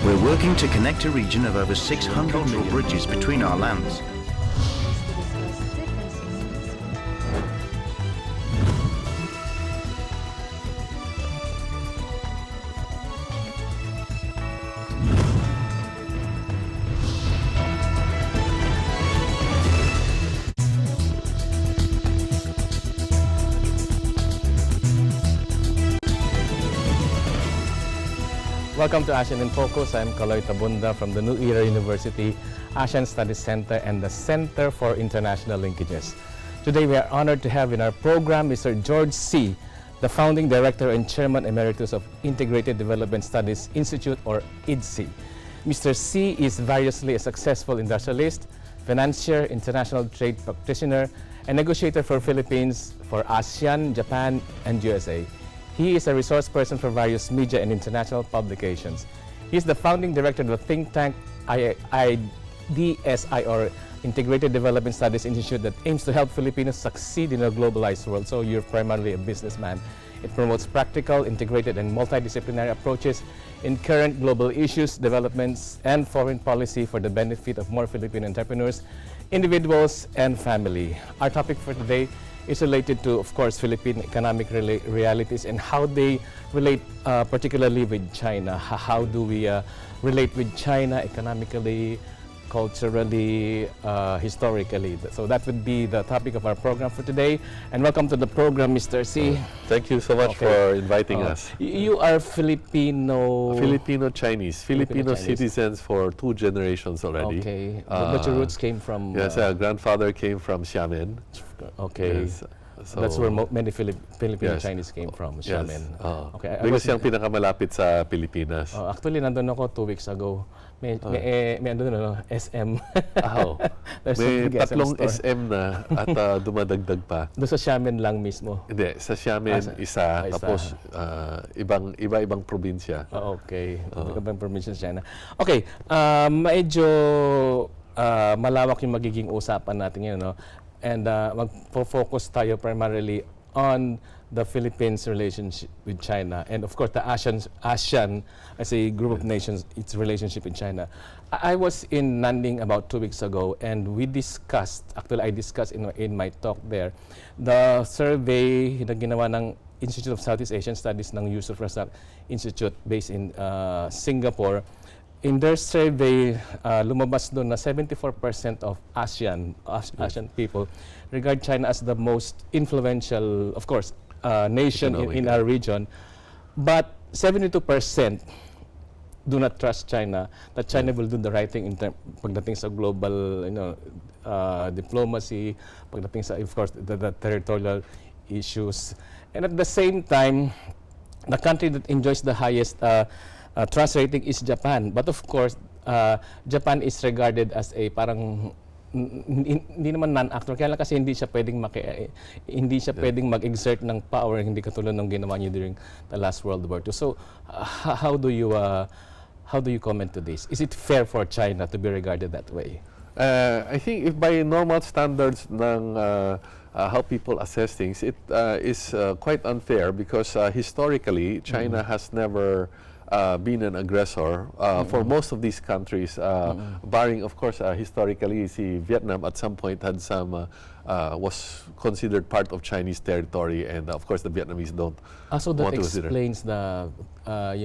We're working to connect a region of over 600 cultural bridges between our lands. Welcome to ASEAN in Focus. I'm Kaloy Tabunda from the New Era University ASEAN Studies Center and the Center for International Linkages. Today we are honored to have in our program Mr. George C., the Founding Director and Chairman Emeritus of Integrated Development Studies Institute, or IDSI. Mr. C. is variously a successful industrialist, financier, international trade practitioner, and negotiator for Philippines, for ASEAN, Japan, and USA. He is a resource person for various media and international publications. He is the founding director of the think tank IDSI, or Integrated Development Studies Institute, that aims to help Filipinos succeed in a globalized world. So you're primarily a businessman. It promotes practical, integrated, and multidisciplinary approaches in current global issues, developments, and foreign policy for the benefit of more Filipino entrepreneurs, individuals, and family. Our topic for today is related to, of course, Philippine economic realities and how they relate particularly with China. How do we relate with China economically, culturally, historically? So that would be the topic of our program for today. And welcome to the program, Mr. C. Thank you so much for inviting us. You are Filipino-Chinese, Filipino Chinese citizens for 2 generations already. Okay, but your roots came from... Yes, our grandfather came from Xiamen. Okay. Yes, so that's where many Filipino Chinese came from, Xiamen. Yes. Okay, Because siyang pinakamalapit sa Pilipinas. Actually, nandun ako 2 weeks ago. May andun, SM. May tatlong SM na at dumadagdag pa. Doon sa Xiamen lang mismo? Hindi, sa Xiamen isa, tapos iba-ibang probinsya. Okay, iba-ibang probinsya sa China. Okay, medyo malawak yung magiging usapan natin ngayon, no? And mag-focus tayo primarily on the Philippines' relationship with China, and of course the ASEAN as a group of nations, its relationship in China. I was in Nanning about 2 weeks ago, and we discussed, actually I discussed in my talk there, the survey na ginawa ng Institute of Southeast Asian Studies ng Yusuf Razak Institute based in Singapore. In their survey, lumabas doon na 74% of ASEAN people regard China as the most influential, of course, nation in our region. But 72% do not trust China, that China will do the right thing in pagdating sa global, diplomacy, pagdating sa, of course, the territorial issues. And at the same time, the country that enjoys the highest trust rating is Japan. But of course, Japan is regarded as a parang hindi naman non-actor, kaya lang kasi hindi siya pwedeng pwedeng mag-exert ng power, hindi katulad ng ginawa niyo during the last World War II. So how do you comment to this? Is it fair for China to be regarded that way? I think if by normal standards ng how people assess things, it is quite unfair because historically China has never been an aggressor for most of these countries, barring of course historically, Vietnam at some point had was considered part of Chinese territory, and of course the Vietnamese don't so that want to consider. Explains the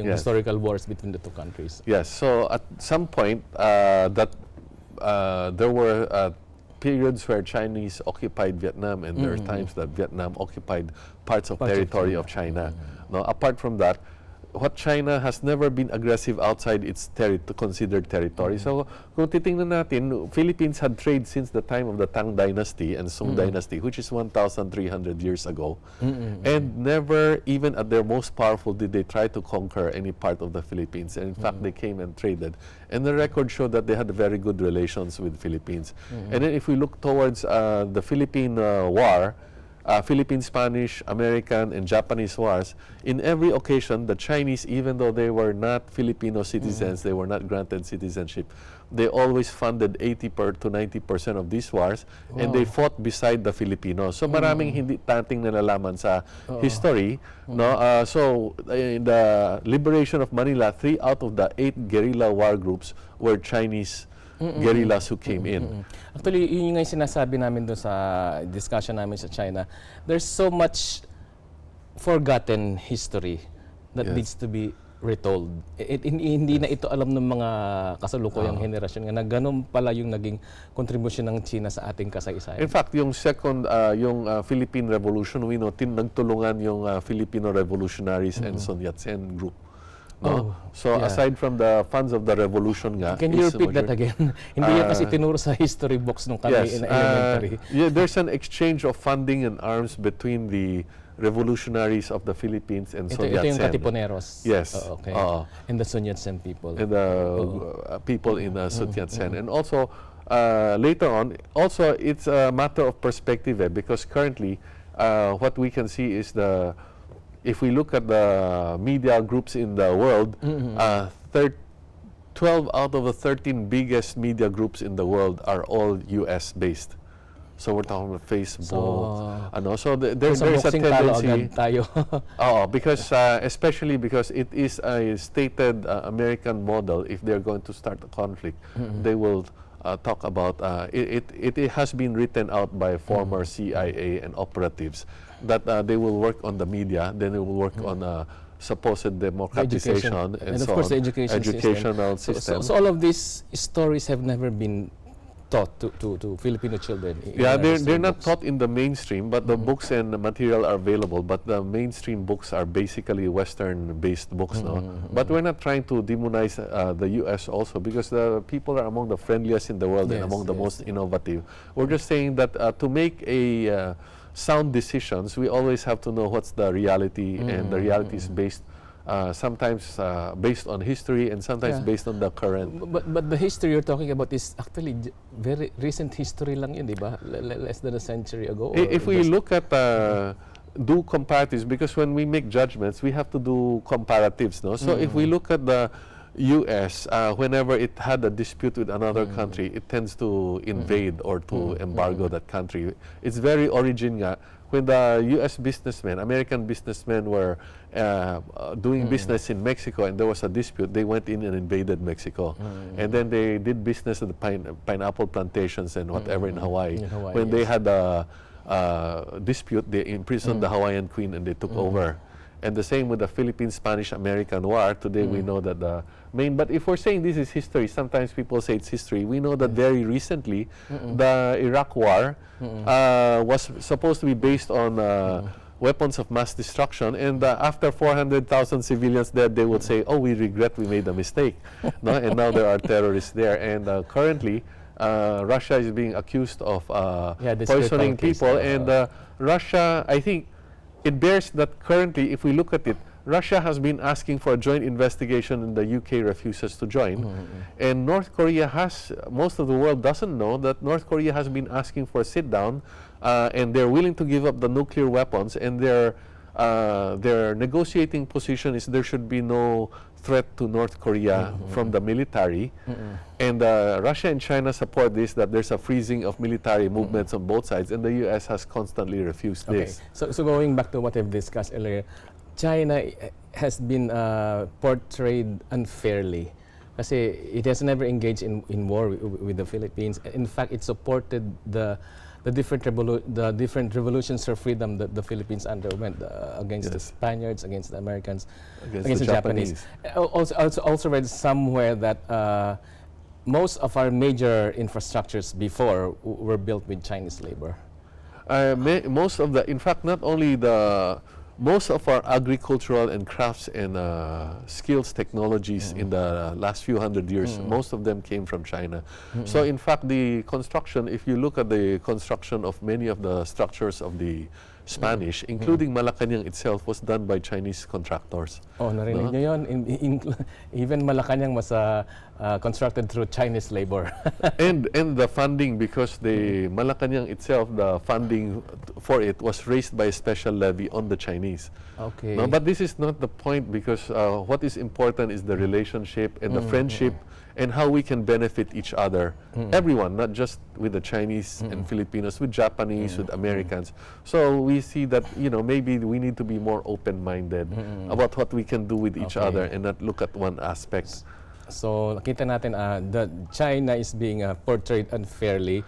historical wars between the 2 countries. Yes, so at some point that there were periods where Chinese occupied Vietnam, and there are times that Vietnam occupied parts of territory of China. Now, apart from that, what China has never been aggressive outside its considered territory. So, kung titingnan natin, Philippines had trade since the time of the Tang Dynasty and Song Dynasty, which is 1,300 years ago. And never, even at their most powerful, did they try to conquer any part of the Philippines. And in fact, they came and traded. And the record showed that they had very good relations with Philippines. And then if we look towards the Philippine War, Philippine-Spanish, American, and Japanese wars, in every occasion, the Chinese, even though they were not Filipino citizens, they were not granted citizenship, they always funded 80% to 90% of these wars, and they fought beside the Filipinos. So maraming hindi tating nalalaman sa history. No? So in the liberation of Manila, 3 out of the 8 guerrilla war groups were Chinese guerrillas who came in. Actually, yun yung sinasabi namin doon sa discussion namin sa China. There's so much forgotten history that needs to be retold. Hindi na ito alam ng mga kasalukuyang henerasyon nga na ganun pala yung naging kontribusyon ng China sa ating kasaysayan. In fact, yung second, yung Philippine Revolution, we know, nagtulungan yung Filipino revolutionaries and Sun Yat-sen group. No? So aside from the funds of the revolution nga, can you repeat that again? Hindi yan kasi tinuro sa history books nung kami in elementary. There's an exchange of funding and arms between the revolutionaries of the Philippines and Sun Yat-sen. Ito yung Katipuneros. Yes. Okay. And the Sun Yat-sen people. And the people in Sun Yat-sen. And also, later on, also it's a matter of perspective because currently, what we can see is if we look at the media groups in the world, 12 out of the 13 biggest media groups in the world are all US-based. So we're talking about Facebook. So there's a tendency. Because especially because it is a stated American model. If they're going to start a conflict, they will talk about it has been written out by former CIA and operatives that they will work on the media, then they will work on supposed democratization and of so course on. the Educational system. So all of these stories have never been taught to Filipino children. They're not taught in the mainstream, but the books and the material are available. But the mainstream books are basically Western-based books now. But we're not trying to demonize the U.S. also, because the people are among the friendliest in the world and among the most innovative. We're just saying that to make a sound decisions, we always have to know what's the reality, and the reality is based sometimes based on history and sometimes based on the current. But the history you're talking about is actually very recent history lang yun, di ba? Less than a century ago. If we look at do comparatives, because when we make judgments, we have to do comparatives, no? So if we look at the U.S., whenever it had a dispute with another country, it tends to invade or to embargo that country. Its very origin nga, when the U.S. businessmen, American businessmen were doing business in Mexico and there was a dispute, they went in and invaded Mexico. And then they did business at the pineapple plantations and whatever in Hawaii. When they had a dispute, they imprisoned the Hawaiian queen and they took over. And the same with the Philippine-Spanish-American War. Today we know that the main, but if we're saying this is history, sometimes people say it's history. We know that very recently, the Iraq War was supposed to be based on weapons of mass destruction, and after 400,000 civilians dead, they would say, oh, we regret we made a mistake. No? And now there are terrorists there. And currently, Russia is being accused of poisoning people. And Russia, I think, it bears that currently, if we look at it, Russia has been asking for a joint investigation and the UK refuses to join. And North Korea has, most of the world doesn't know that North Korea has been asking for a sit down and they're willing to give up the nuclear weapons, and their negotiating position is there should be no threat to North Korea from the military. And Russia and China support this, that there's a freezing of military movements on both sides, and the U.S. has constantly refused this. So going back to what we've discussed earlier, China has been portrayed unfairly kasi it has never engaged in war with the Philippines. In fact, it supported the different revolutions for freedom that the Philippines underwent against the Spaniards, against the Americans, against the Japanese. Also read somewhere that most of our major infrastructures before were built with Chinese labor. Most of the, in fact, not only most of our agricultural and crafts and skills technologies in the last few hundred years, most of them came from China. So in fact, the construction, if you look at the construction of many of the structures of the Spanish, including Malacanang itself, was done by Chinese contractors. Oh, narinig niyo yun? Even Malacanang was constructed through Chinese labor. and the funding, because the Malacanang itself, the funding for it was raised by a special levy on the Chinese. Okay. No, but this is not the point, because what is important is the relationship and the friendship and how we can benefit each other. Everyone, not just with the Chinese and Filipinos, with Japanese, with Americans. So we see that, you know, maybe we need to be more open-minded about what we can do with each other and not look at one aspect. So nakita natin that China is being portrayed unfairly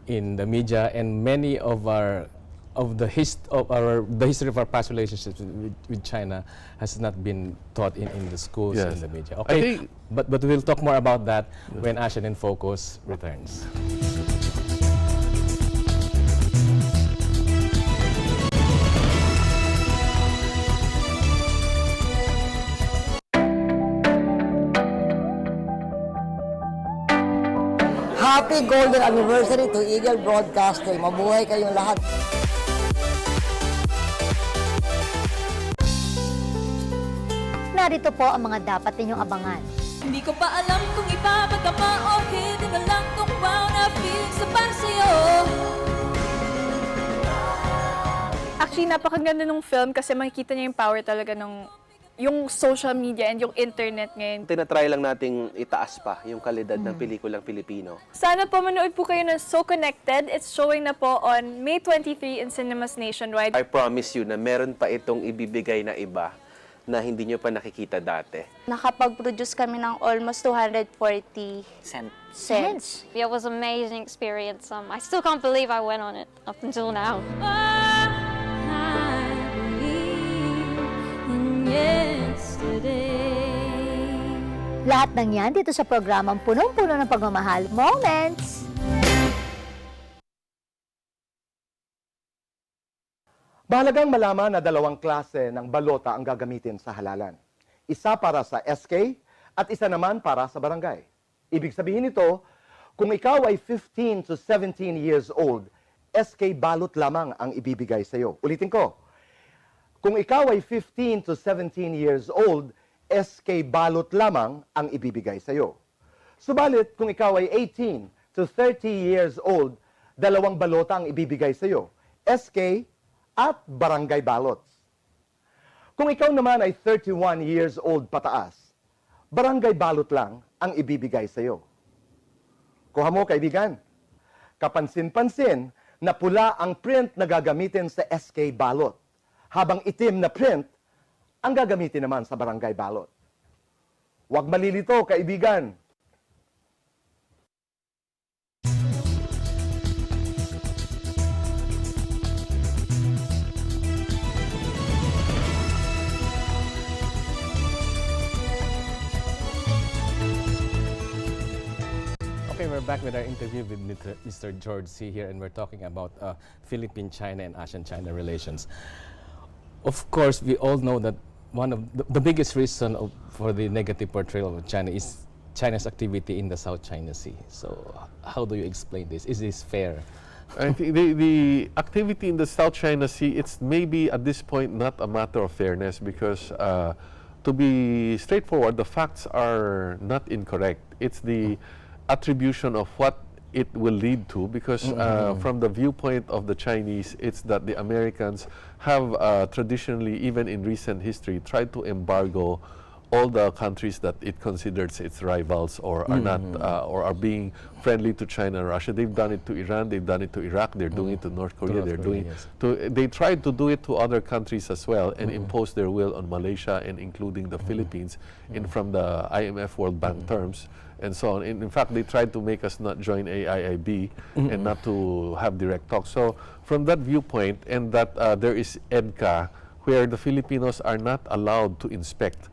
in the media, and many of the history of our past relationships with China has not been taught in the schools and the media. Okay, but we'll talk more about that when Asian in Focus returns. Happy Golden Anniversary to Eagle Broadcasting. Mabuhay kayong lahat. Narito po ang mga dapat ninyong abangan. Hindi ko pa alam kung ipapagkama o hindi na lang tong wow na feeling sa para sa'yo. Actually, napakaganda ng film kasi makikita niya yung power talaga ng yung social media and yung internet ngayon. Tinatry lang nating itaas pa yung kalidad ng pelikulang Pilipino. Sana po manood po kayo ng So Connected. It's showing na po on May 23 in cinemas nationwide. I promise you na meron pa itong ibibigay na iba na hindi nyo pa nakikita dati. Nakapag-produce kami ng almost 240 cents. It was an amazing experience. I still can't believe I went on it up until now. Lahat ng yan dito sa programang punong-puno ng pagmamahal moments. Mahalagang malaman na dalawang klase ng balota ang gagamitin sa halalan. Isa para sa SK at isa naman para sa barangay. Ibig sabihin nito, kung ikaw ay 15 to 17 years old, SK balot lamang ang ibibigay sa iyo. Ulitin ko, kung ikaw ay 15 to 17 years old, SK balot lamang ang ibibigay sa iyo. Subalit, kung ikaw ay 18 to 30 years old, dalawang balota ang ibibigay sa iyo. SK at barangay ballots. Kung ikaw naman ay 31 years old pataas, barangay ballot lang ang ibibigay sa iyo. Kuha mo, kaibigan. Kapansin-pansin na pula ang print na gagamitin sa SK ballot, habang itim na print ang gagamitin naman sa barangay ballot. Huwag malilito, kaibigan. Okay, we're back with our interview with Mr. George C. here, and we're talking about Philippine-China and ASEAN-China relations. Of course, we all know that one of the biggest reason for the negative portrayal of China is China's activity in the South China Sea. So, how do you explain this? Is this fair? I think the activity in the South China Sea, it's maybe at this point not a matter of fairness, because to be straightforward, the facts are not incorrect. It's the attribution of what it will lead to, because from the viewpoint of the Chinese, it's that the Americans have traditionally, even in recent history, tried to embargo all the countries that it considers its rivals or are not or are being friendly to China and Russia. They've done it to Iran, they've done it to Iraq, they're doing it to North Korea, they tried to do it to other countries as well and impose their will on Malaysia and including the Philippines from the IMF World Bank terms and so on. In fact, they tried to make us not join AIIB and not to have direct talks. So from that viewpoint, and that there is EDCA, where the Filipinos are not allowed to inspect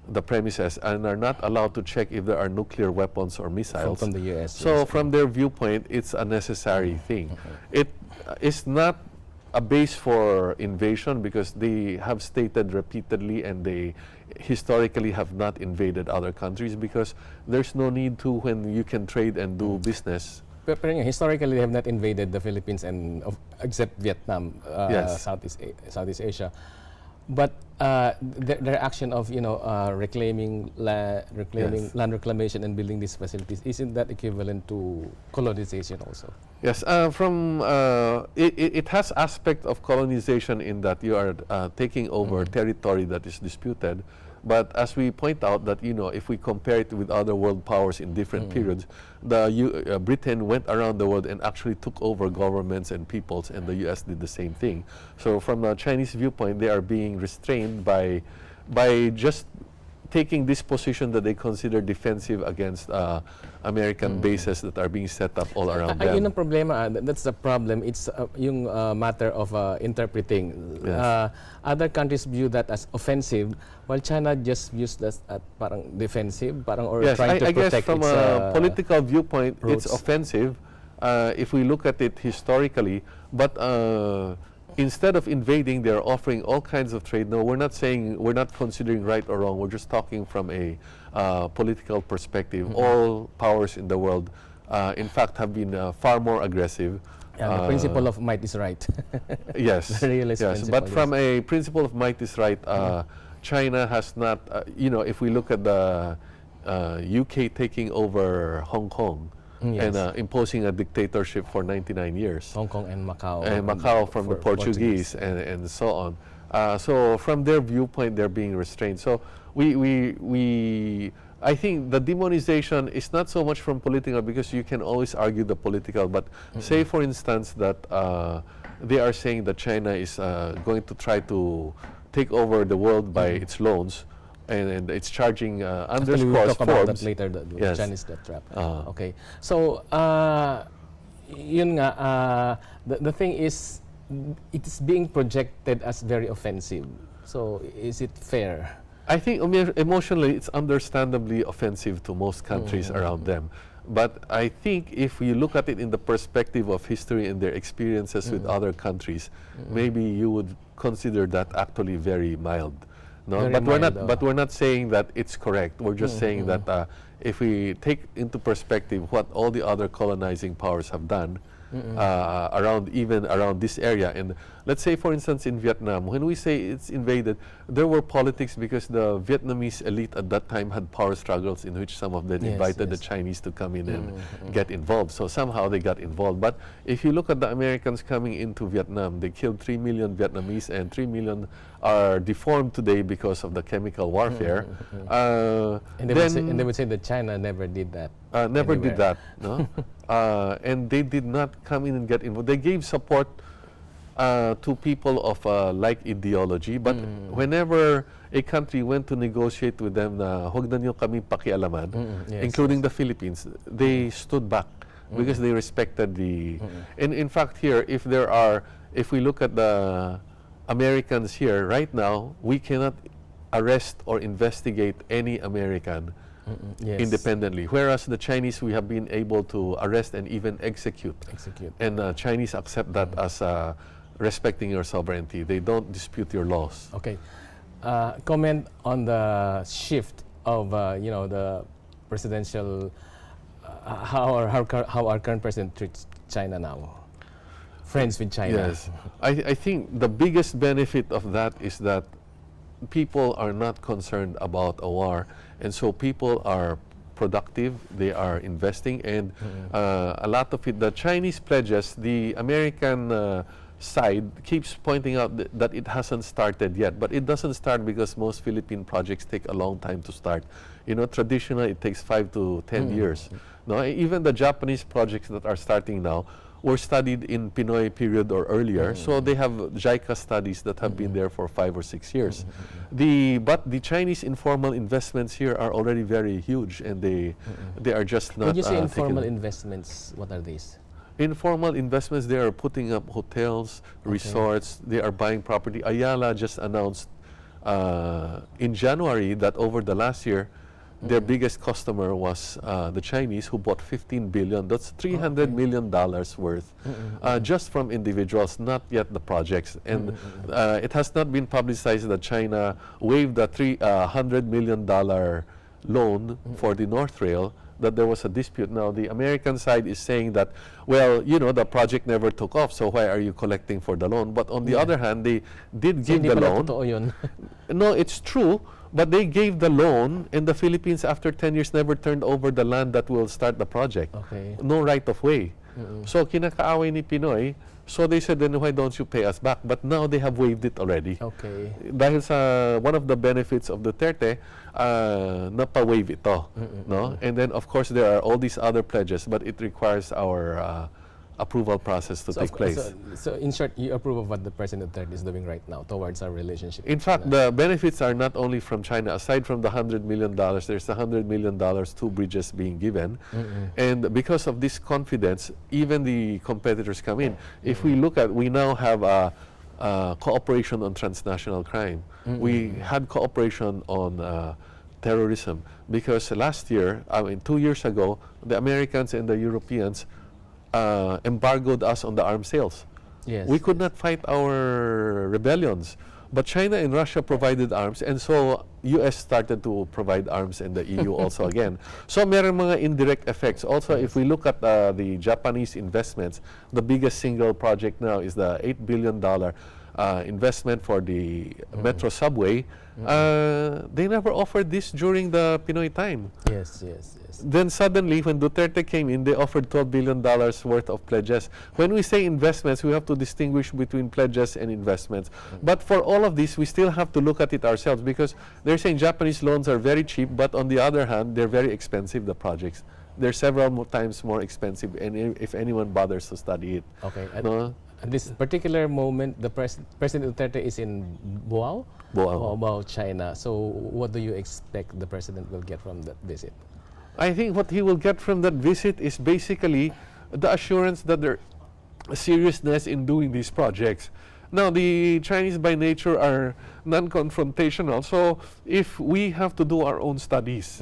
the premises and are not allowed to check if there are nuclear weapons or missiles. From the US. So from their viewpoint, it's a necessary thing. It is not a base for invasion, because they have stated repeatedly and they historically have not invaded other countries, because there's no need to when you can trade and do business pero historically, they have not invaded the Philippines except Vietnam, Yes. Southeast Asia. But their action of reclaiming land reclamation and building these facilities, isn't that equivalent to colonization also? Yes, it has aspect of colonization in that you are taking over territory that is disputed. But as we point out that, if we compare it with other world powers in different periods, Britain went around the world and actually took over governments and peoples, and the U.S. did the same thing. So from a Chinese viewpoint, they are being restrained by just taking this position that they consider defensive against American bases that are being set up all around them. Yun ang problema, that's the problem. It's yung matter of interpreting. Yes. Other countries view that as offensive, while China just views that as parang defensive, or yes, trying to I protect guess from its a political viewpoint, roots. it's offensive if we look at it historically. But instead of invading, they're offering all kinds of trade. No, we're not considering right or wrong. We're just talking from a political perspective. All powers in the world, in fact, have been far more aggressive. The principle of might is right. Yes, The realist yes. principle, But from a principle of might is right, China has not, if we look at the UK taking over Hong Kong, Yes. and imposing a dictatorship for 99 years. Hong Kong and Macau. And Macau from the Portuguese and so on. So from their viewpoint, they're being restrained. So I think the demonization is not so much from political, because you can always argue the political, but say for instance that they are saying that China is going to try to take over the world by its loans, and it's charging Actually, we'll talk about that Forbes. later, the Yes. Chinese debt trap. Okay. So, yun nga, the thing is, it is being projected as very offensive. So, is it fair? I think emotionally it's understandably offensive to most countries around them. But I think if you look at it in the perspective of history and their experiences with other countries, maybe you would consider that actually very mild. No, Very but we're mild, not. But we're not saying that it's correct. We're just saying that if we take into perspective what all the other colonizing powers have done around this area, and let's say, for instance, in Vietnam, when we say it's invaded, there were politics because the Vietnamese elite at that time had power struggles in which some of them invited the Chinese to come in and get involved. So somehow they got involved. But if you look at the Americans coming into Vietnam, they killed 3 million Vietnamese, and 3 million are deformed today because of the chemical warfare. And they would say that China never did that. Never did that, no? And they did not come in and get involved. They gave support to people of like ideology, but whenever a country went to negotiate with them na huwag na niyo kami pakialaman, including the Philippines, they stood back because they respected the... And in fact here, if we look at the Americans here, right now, we cannot arrest or investigate any American independently. Whereas the Chinese, we have been able to arrest and even execute. And Chinese accept that as respecting your sovereignty. They don't dispute your laws. Okay. Comment on the shift of the presidential how our current president treats China now. Friends with China. Yes, I think the biggest benefit of that is that people are not concerned about a war, and so people are productive, they are investing, and a lot of it, the Chinese pledges, the American side keeps pointing out that it hasn't started yet, but it doesn't start because most Philippine projects take a long time to start. You know, traditionally it takes 5 to 10 years. No, even the Japanese projects that are starting now were studied in Pinoy period or earlier, so they have JICA studies that have been there for 5 or 6 years. But the Chinese informal investments here are already very huge, and they are just not. When you say informal investments, what are these? Informal investments, they are putting up hotels, resorts, they are buying property. Ayala just announced in January that over the last year, their biggest customer was the Chinese, who bought $15 billion. That's $300 million worth, just from individuals, not yet the projects. And it has not been publicized that China waived the $100 million loan for the North Rail, that there was a dispute. Now, the American side is saying that, well, you know, the project never took off, so why are you collecting for the loan? But on the other hand, they did give the loan. Totoo yun. No, it's true, but they gave the loan, and the Philippines, after 10 years, never turned over the land that will start the project. Okay. No right of way. So, kinakaaway ni Pinoy. So they said, then why don't you pay us back? But now they have waived it already. Okay. Dahil sa one of the benefits of Duterte, napa-waive ito. No? And then, of course, there are all these other pledges, but it requires our approval process to take place. So in short, you approve of what the President Duterte is doing right now towards our relationship? In fact, the benefits are not only from China. Aside from the $100 million, there's $100 million, 2 bridges being given. And because of this confidence, even the competitors come in. If we look at, we now have cooperation on transnational crime. We had cooperation on terrorism because last year, 2 years ago, the Americans and the Europeans embargoed us on the arms sales. Yes. We could not fight our rebellions. But China and Russia provided arms, and so US started to provide arms, and the EU also again. So meron mga indirect effects. Also, if we look at the Japanese investments, the biggest single project now is the $8 billion investment for the metro subway. They never offered this during the Pinoy time. Yes, yes, yes. Then suddenly, when Duterte came in, they offered $12 billion worth of pledges. When we say investments, we have to distinguish between pledges and investments. But for all of this, we still have to look at it ourselves, because they're saying Japanese loans are very cheap, but on the other hand, they're very expensive, the projects. They're several times more expensive, and if anyone bothers to study it. Okay. At this particular moment, the President Duterte is in Boao, China. So what do you expect the President will get from that visit? I think what he will get from that visit is basically the assurance that there's seriousness in doing these projects. Now, the Chinese by nature are non-confrontational, so if we have to do our own studies,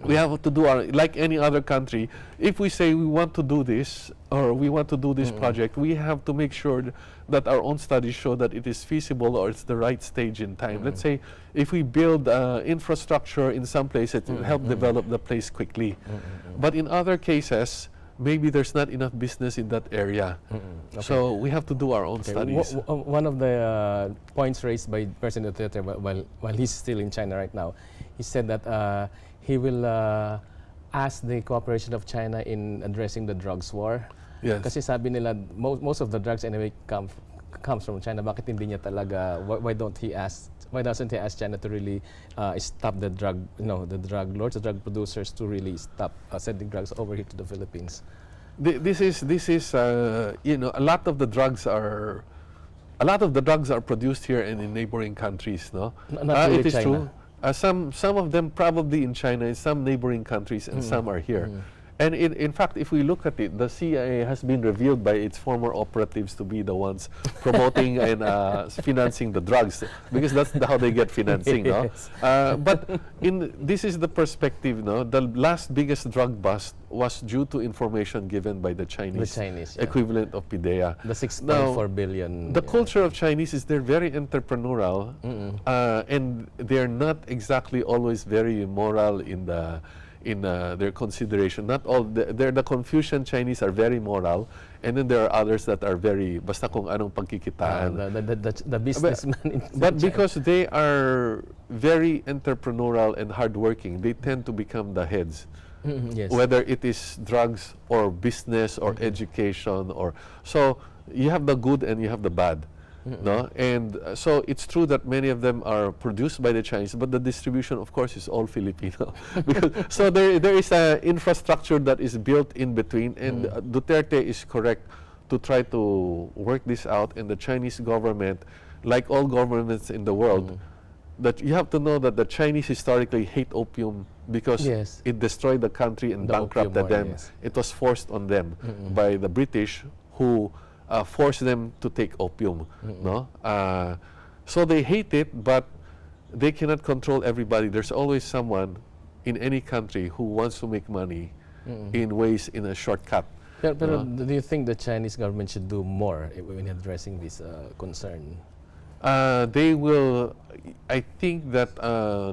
we have to do like any other country, if we say we want to do this, or we want to do this project, we have to make sure that our own studies show that it is feasible or it's the right stage in time. Let's say if we build infrastructure in some place, it will help develop the place quickly. But in other cases, maybe there's not enough business in that area. Okay. So we have to do our own studies. One of the points raised by President Duterte while he's still in China right now, he said that he will ask the cooperation of China in addressing the drugs war. Yes. Kasi sabi nila, most of the drugs anyway comes from China. Bakit hindi niya talaga, why doesn't he ask China to really stop the drug, the drug lords, the drug producers, to really stop sending drugs over here to the Philippines? This is a lot of the drugs are produced here and in neighboring countries, no? Not really it is China. True. Some of them probably in China, in some neighboring countries, and some are here. And in fact, if we look at it, the CIA has been revealed by its former operatives to be the ones promoting and financing the drugs, because that's how they get financing. Yes. No? But this is the perspective. No? The last biggest drug bust was due to information given by the Chinese equivalent of PIDEA. The 6.4 billion. The culture of Chinese is they're very entrepreneurial, and they're not exactly always very moral in their consideration. Not all, the Confucian Chinese are very moral, and then there are others that are very, basta kung anong pagkikitaan. The businessman. But because they are very entrepreneurial and hardworking, they tend to become the heads. Yes. Whether it is drugs or business or education, so you have the good and you have the bad. No? And so it's true that many of them are produced by the Chinese, but the distribution, of course, is all Filipino. So there is an infrastructure that is built in between, and Duterte is correct to try to work this out. And the Chinese government, like all governments in the world, that you have to know that the Chinese historically hate opium because it destroyed the country and bankrupted them. Yes. It was forced on them by the British, who force them to take opium. No? So they hate it, but they cannot control everybody. There's always someone in any country who wants to make money in a shortcut. But do you think the Chinese government should do more when addressing this concern? They will, I think that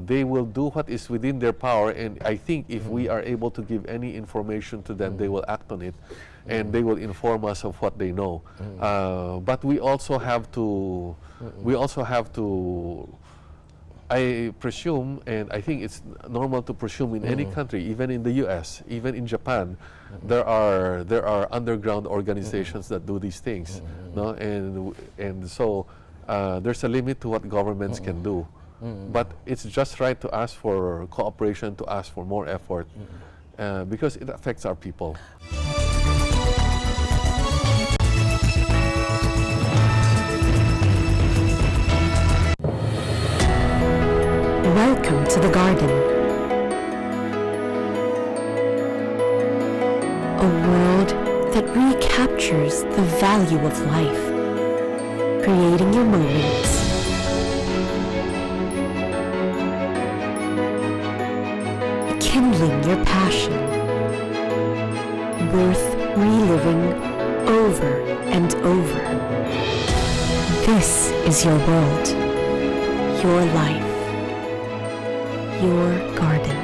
they will do what is within their power, and I think if we are able to give any information to them, they will act on it, and they will inform us of what they know. But we also have to, I presume, and I think it's normal to presume in any country, even in the U.S., even in Japan, there are underground organizations that do these things, no? And so there's a limit to what governments can do, but it's just right to ask for cooperation, to ask for more effort, because it affects our people. Welcome to the garden. A world that recaptures the value of life, creating your moments, kindling your passion, worth reliving over and over. This is your world, your life, your garden.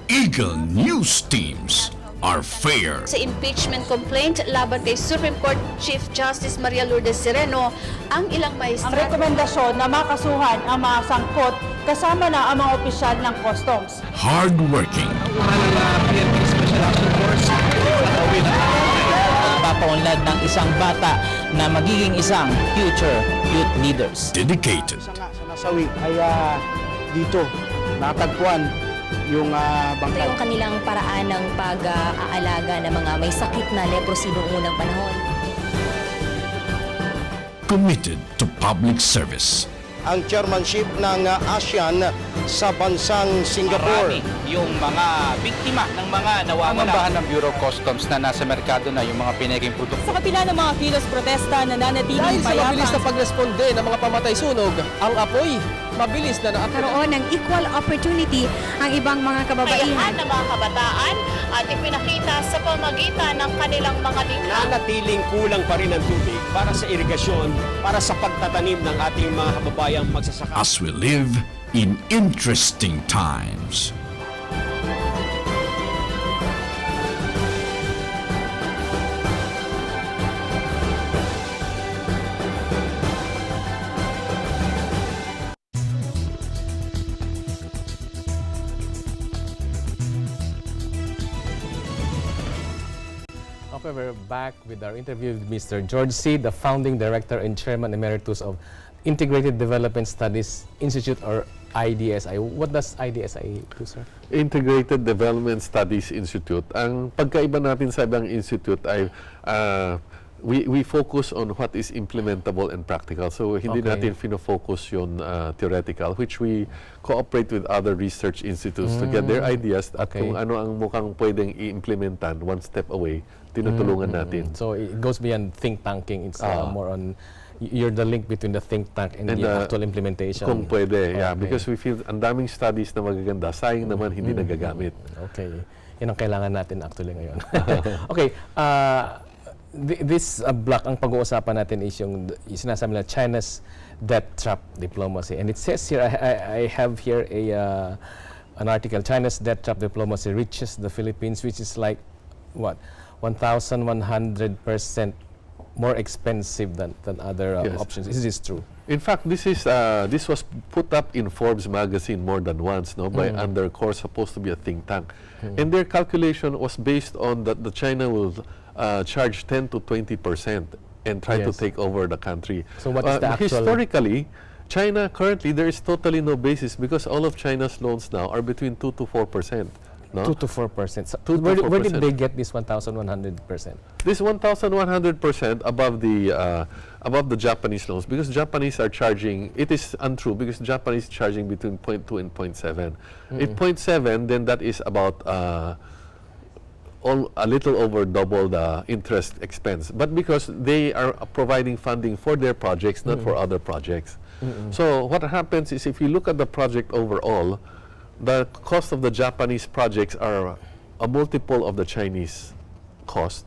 Eagle News teams are fair. Sa impeachment complaint laban kay Supreme Court Chief Justice Maria Lourdes Sereno, ang ilang maestra. Ang rekomendasyon na makasuhan ang mga sangkot kasama na ang mga opisyal ng customs. Hardworking. Papaunlad ng isang bata na magiging isang future youth leaders. Dedicated. Sa nasawi ay dito natagpuan yung bangkay. Ito yung kanilang paraan ng pag-aalaga ng mga may sakit na leprosy noong unang panahon. Committed to public service. Ang chairmanship ng ASEAN sa bansang Singapore. Marami yung mga biktima ng mga nawawala. Mamambahan ng Bureau of Customs na nasa merkado na yung mga pinaging produkto. Sa kapila ng mga kilos protesta na nanatiling dahil sa mabilis na pagresponde ng mga pamatay sunog, ang apoy mabilis na karoon ng equal opportunity ang ibang mga kababaihan ng mga kabataan at ipinakita sa pamagitan ng kanilang mga likha. Nanatiling kulang pa rin ang tubig para sa irigasyon, para sa pagtatanim ng ating mga kababayang magsasaka. As we live in interesting times. Okay, we're back with our interview with Mr. George C., the founding director and chairman emeritus of Integrated Development Studies Institute, or IDSI. What does IDSI do, sir? Integrated Development Studies Institute. Ang pagkaiba natin sa ibang institute ay we focus on what is implementable and practical. So hindi natin fino-focus yun theoretical, which we cooperate with other research institutes to get their ideas at kung ano ang mukhang pwedeng i-implementan one step away, tinutulungan natin. So it goes beyond think tanking. It's more on you're the link between the think tank and the actual implementation. Kung pwede, yeah. Because we feel ang daming studies na magaganda, sayang naman hindi nagagamit. Okay. Yan ang kailangan natin actually ngayon. Okay. This block, ang pag-uusapan natin is yung sinasabi na China's debt trap diplomacy. And it says here, I have here an article, China's debt trap diplomacy reaches the Philippines, which is like, what, 1,100% more expensive than other options. Is this true? In fact, this was put up in Forbes magazine more than once, no, by under Corp, supposed to be a think tank, and their calculation was based on that the China will charge 10 to 20% and try to take over the country. So what is the actual? Historically, China currently there is totally no basis because all of China's loans now are between 2 to 4%. No? 2 to 4%. So where did they get this 1,100%? This 1,100% above the Japanese loans, because Japanese are charging. It is untrue because Japanese charging between 0.2 and 0.7. At 0.7, then that is about a little over double the interest expense. But because they are providing funding for their projects, not for other projects. So what happens is if you look at the project overall, the cost of the Japanese projects are a multiple of the Chinese cost.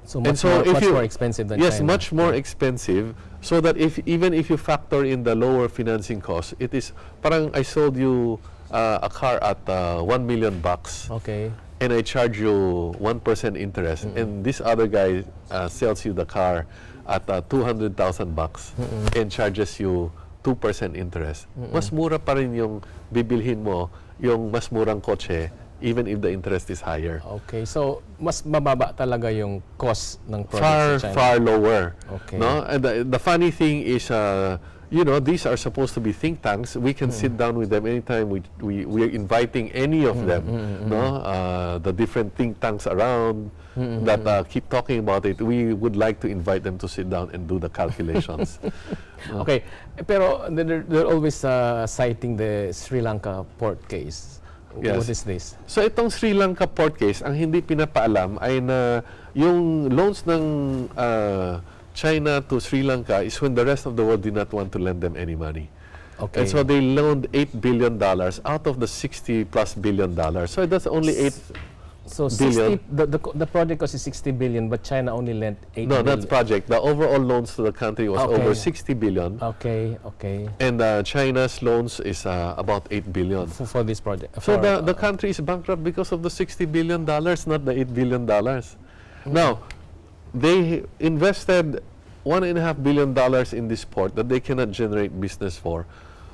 So much more expensive than yes, China. much more expensive. So that even if you factor in the lower financing costs, it is parang I sold you a car at $1 million. Okay. And I charge you 1% interest, and this other guy sells you the car at $200,000 and charges you 2% interest. Mas mura pa rin yung bibilhin mo, yung mas murang kotse, even if the interest is higher. Okay, so mas mababa talaga yung cost ng project sa China. Far lower. Okay. No? And the funny thing is, you know, these are supposed to be think tanks. We can sit down with them anytime we are inviting any of them, no? The different think tanks around that keep talking about it. We would like to invite them to sit down and do the calculations. Okay, pero they're always citing the Sri Lanka port case. Yes. What is this? So itong Sri Lanka port case, ang hindi pinapaalam ay na yung loans ng China to Sri Lanka is when the rest of the world did not want to lend them any money. Okay. And so they loaned $8 billion out of the $60+ billion. So that's only 8 So billion. 60, the project cost is 60 billion, but China only lent 8 No, billion. that's project. The overall loans to the country was over 60 billion. Okay, okay. And China's loans is about 8 billion. For this project. So the country is bankrupt because of the $60 billion, not the $8 billion. Now, they invested $1.5 billion in this port that they cannot generate business for.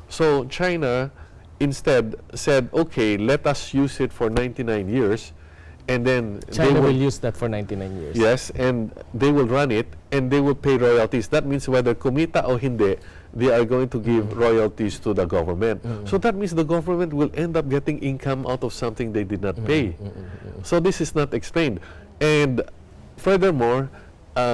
So China instead said, okay, let us use it for 99 years. And then China will use that for 99 years. Yes, and they will run it and they will pay royalties. That means whether kumita o hindi, they are going to give royalties to the government. So that means the government will end up getting income out of something they did not pay. So this is not explained. And furthermore,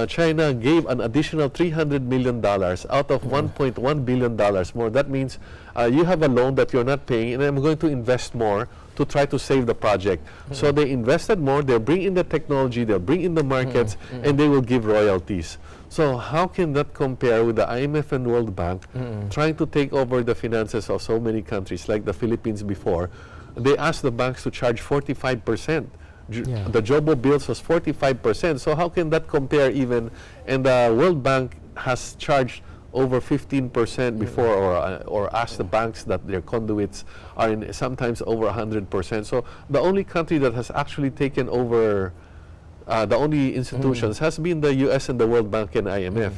China gave an additional $300 million out of $1.1 billion more. That means you have a loan that you're not paying, and I'm going to invest more to try to save the project. So they invested more, they'll bring in the technology, they'll bring in the markets, and they will give royalties. So how can that compare with the IMF and World Bank trying to take over the finances of so many countries like the Philippines before? They asked the banks to charge 45%. The Jobo bills was 45%. So how can that compare even? And the World Bank has charged over 15% before, or asked the banks that their conduits are in sometimes over 100%. So the only country that has actually taken over, the only institutions has been the US and the World Bank and IMF.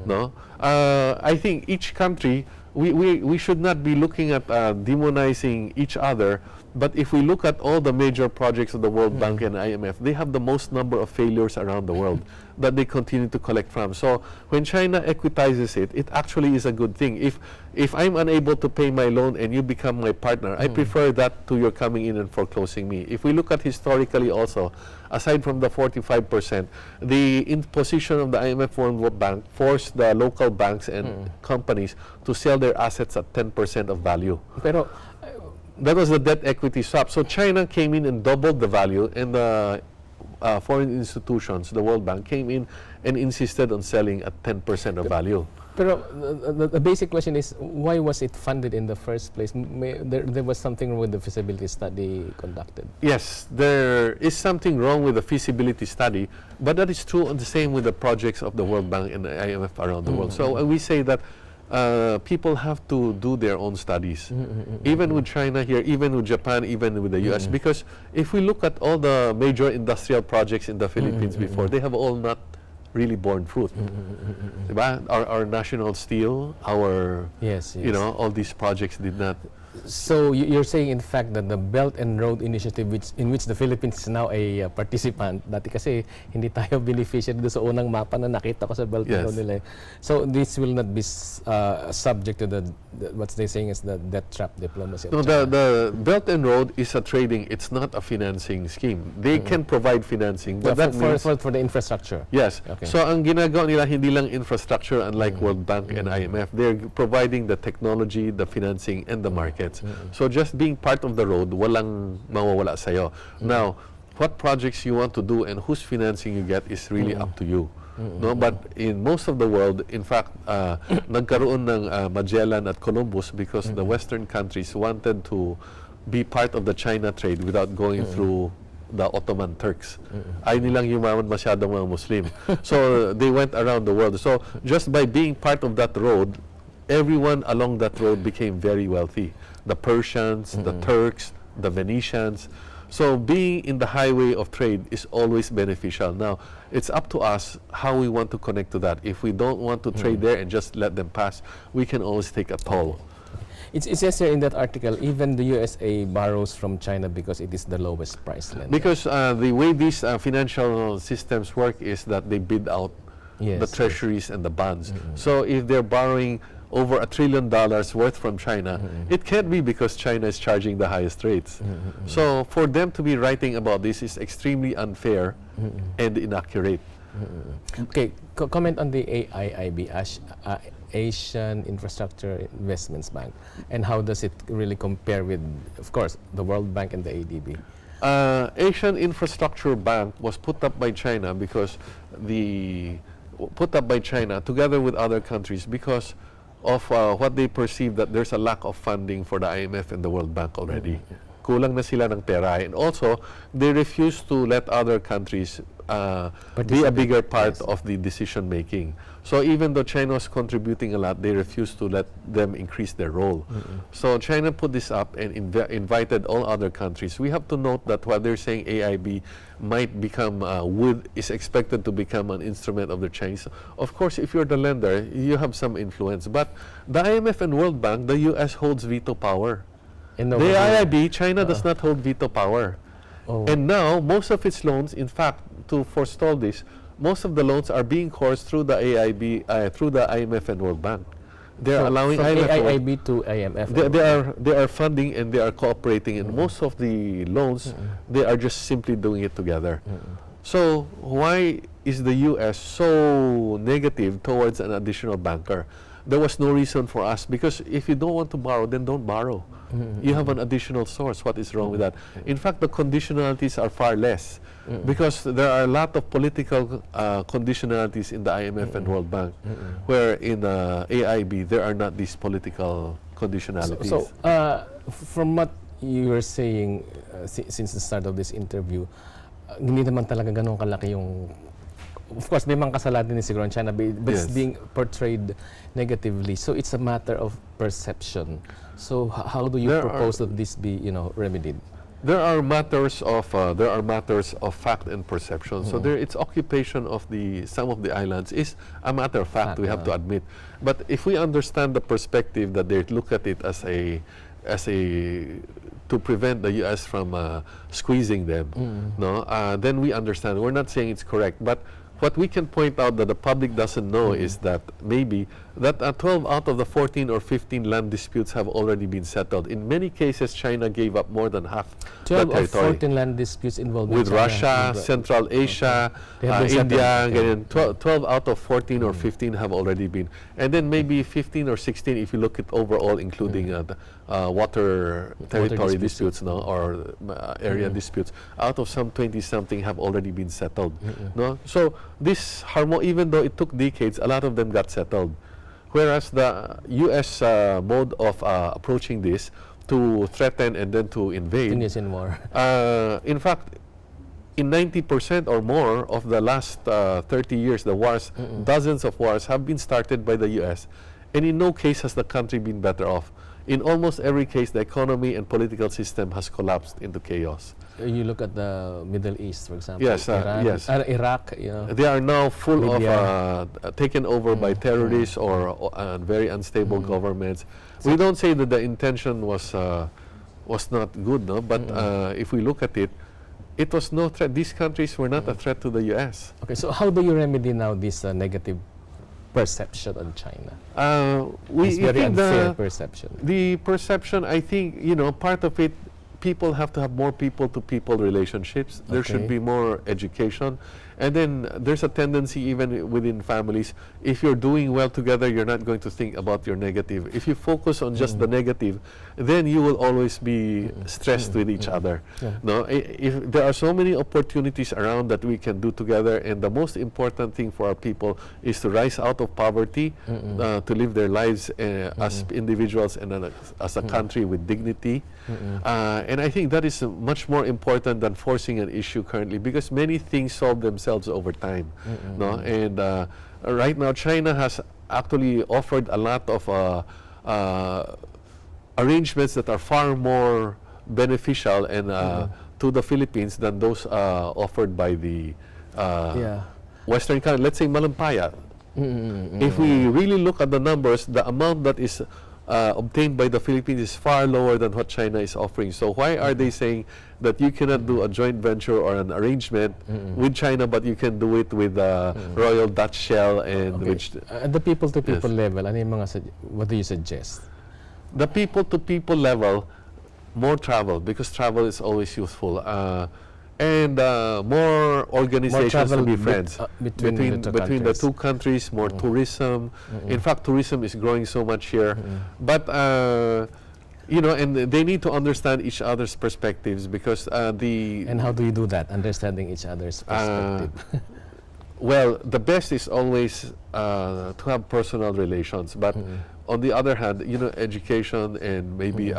No, I think each country, we should not be looking at demonizing each other. But if we look at all the major projects of the World Bank and IMF, they have the most number of failures around the world that they continue to collect from. So when China equitizes it, it actually is a good thing. If I'm unable to pay my loan and you become my partner, I prefer that to your coming in and foreclosing me. If we look at historically also, aside from the 45%, the imposition of the IMF World Bank forced the local banks and companies to sell their assets at 10% of value. Pero that was the debt equity swap. So China came in and doubled the value, and the foreign institutions, the World Bank, came in and insisted on selling at 10% of value. Pero the basic question is, why was it funded in the first place? There was something wrong with the feasibility study conducted. Yes, there is something wrong with the feasibility study, but that is true and the same with the projects of the World Bank and the IMF around the world. So we say that people have to do their own studies, even with China here, even with Japan, even with the US, because if we look at all the major industrial projects in the Philippines before, they have all not really borne fruit. Our national steel, our, you know, all these projects did not. So you're saying, in fact, that the Belt and Road Initiative, in which the Philippines is now a participant, dati kasi hindi tayo beneficiary doon sa unang mapa na nakita ko sa Belt and Road nila. So this will not be subject to what they're saying is the debt trap diplomacy. No, the Belt and Road is a trading, it's not a financing scheme. They can provide financing, but that means for the infrastructure. Yes. Okay. So ang ginagawa nila hindi lang infrastructure, unlike World Bank and IMF. They're providing the technology, the financing, and the market. So just being part of the road, walang mawawala sa'yo. Now, what projects you want to do and whose financing you get is really up to you. No, but in most of the world, in fact, nagkaroon ng Magellan at Columbus because the Western countries wanted to be part of the China trade without going through the Ottoman Turks. Ay nilang yumaman masyadong mga Muslim. So they went around the world. So just by being part of that road, everyone along that road became very wealthy. The Persians, the Turks, the Venetians. So being in the highway of trade is always beneficial. Now, it's up to us how we want to connect to that. If we don't want to trade there and just let them pass, we can always take a toll. It says here in that article, even the USA borrows from China because it is the lowest price lender. Because the way these financial systems work is that they bid out the treasuries and the bonds. So if they're borrowing over $1 trillion worth from China, it can't be because China is charging the highest rates. So for them to be writing about this is extremely unfair and inaccurate. Okay, comment on the AIIB, Asian Infrastructure Investments Bank, and how does it really compare with, of course, the World Bank and the ADB? Asian Infrastructure Bank was put up by China because together with other countries because of what they perceive that there's a lack of funding for the IMF and the World Bank already. Kulang na sila ng pera, and also they refuse to let other countries be a bigger part of the decision making. So even though China was contributing a lot, they refused to let them increase their role. So China put this up and invited all other countries. We have to note that while they're saying AIB might become, is expected to become an instrument of the Chinese, of course, if you're the lender, you have some influence. But the IMF and World Bank, the US holds veto power. The AIB, China does not hold veto power. And now, most of its loans, in fact, to forestall this, most of the loans are being coursed through the AIB, through the IMF and World Bank. They're allowing from IMF AIB to IMF. They are funding and they are cooperating, and most of the loans, they are just simply doing it together. So why is the US so negative towards an additional banker? There was no reason for us, because if you don't want to borrow, then don't borrow. You have an additional source. What is wrong with that? In fact, the conditionalities are far less, because there are a lot of political conditionalities in the IMF and World Bank, where in AIB there are not these political conditionalities. So from what you were saying since the start of this interview, hindi naman talaga ganun kalaki yung, of course, may mga kasalanan din siguro in China, but it's being portrayed negatively. So it's a matter of perception. So how do you propose that this be, remedied? There are matters of fact and perception. So its occupation of some of the islands is a matter of fact. We have to admit. But if we understand the perspective that they look at it as to prevent the U.S. from squeezing them, then we understand. We're not saying it's correct, but what we can point out that the public doesn't know is that maybe that 12 out of the 14 or 15 land disputes have already been settled. In many cases, China gave up more than half the 12 territory. of 14 land disputes involving with China, Russia, Central Asia, India. 12 out of 14 or 15 have already been. And then maybe 15 or 16 if you look at overall, including water territory disputes or area disputes. Out of some 20-something have already been settled. So this even though it took decades, a lot of them got settled. Whereas the U.S. mode of approaching this to threaten and then to invade. In war. In fact, in 90% or more of the last 30 years, the wars, dozens of wars have been started by the U.S. And in no case has the country been better off. In almost every case, the economy and political system has collapsed into chaos. You look at the Middle East, for example. Yes, Iraq. They are now full of taken over by terrorists or very unstable governments. We don't say that the intention was not good, but if we look at it, it was no threat. These countries were not a threat to the U.S. Okay, so how do you remedy now this negative perception on China? This very unfair perception. The perception, I think, part of it, people have to have more people-to-people relationships. There should be more education. And then there's a tendency even within families, if you're doing well together, you're not going to think about your negative. If you focus on just the negative, then you will always be stressed with each other. No, if there are so many opportunities around that we can do together, and the most important thing for our people is to rise out of poverty, to live their lives as individuals and as a country with dignity. And I think that is much more important than forcing an issue currently, because many things solve themselves over time. No? And right now, China has actually offered a lot of arrangements that are far more beneficial and to the Philippines than those offered by the Western country. Let's say Malampaya. If we really look at the numbers, the amount that is obtained by the Philippines is far lower than what China is offering. So why are they saying that you cannot do a joint venture or an arrangement with China, but you can do it with Royal Dutch Shell and which at the people-to-people level, ano yung mga what do you suggest? The people-to-people level, more travel, because travel is always useful. And more organizations to be friends between the two countries, more tourism. In fact, tourism is growing so much here. But you know, and they need to understand each other's perspectives, because And how do you do that, understanding each other's perspective? Well, the best is always to have personal relations. But on the other hand, you know, education and maybe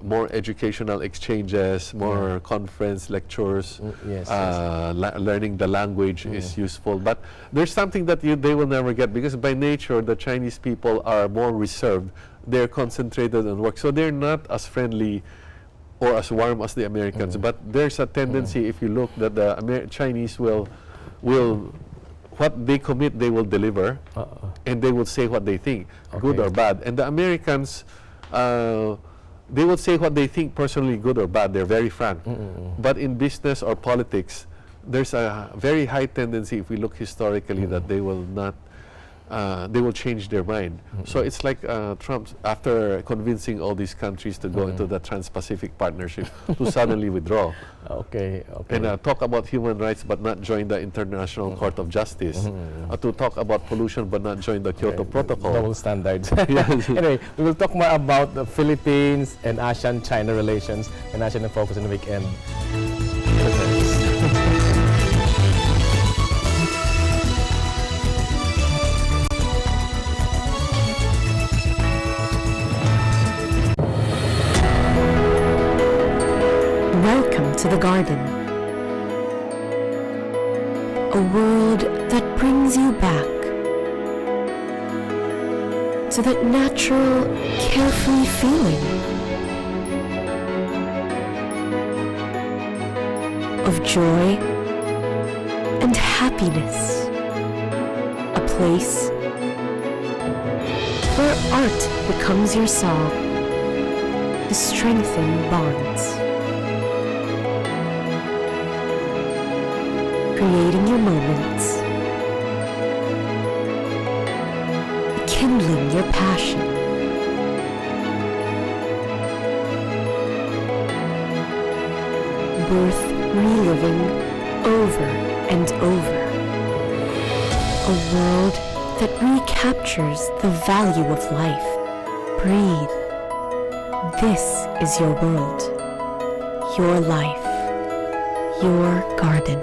more educational exchanges, more conference lectures, learning the language is useful. But there's something that they will never get, because by nature the Chinese people are more reserved. They're concentrated on work, so they're not as friendly or as warm as the Americans. But there's a tendency, if you look, that the Chinese will what they commit, they will deliver, and they will say what they think, good or bad. And the Americans, they will say what they think personally, good or bad. They're very frank. But in business or politics, there's a very high tendency, if we look historically, that they will not, they will change their mind. So it's like Trump, after convincing all these countries to go into the Trans-Pacific Partnership, to suddenly withdraw. And talk about human rights but not join the International Court of Justice. To talk about pollution but not join the Kyoto Protocol. Double standards. Anyway, we will talk more about the Philippines and ASEAN-China relations and ASEAN Focus in the Weekend. Welcome to the garden. A world that brings you back to that natural, carefree feeling of joy and happiness. A place where art becomes your song to strengthen bonds. Creating your moments, kindling your passion, worth reliving over and over. A world that recaptures the value of life. Breathe. This is your world, your life, your garden.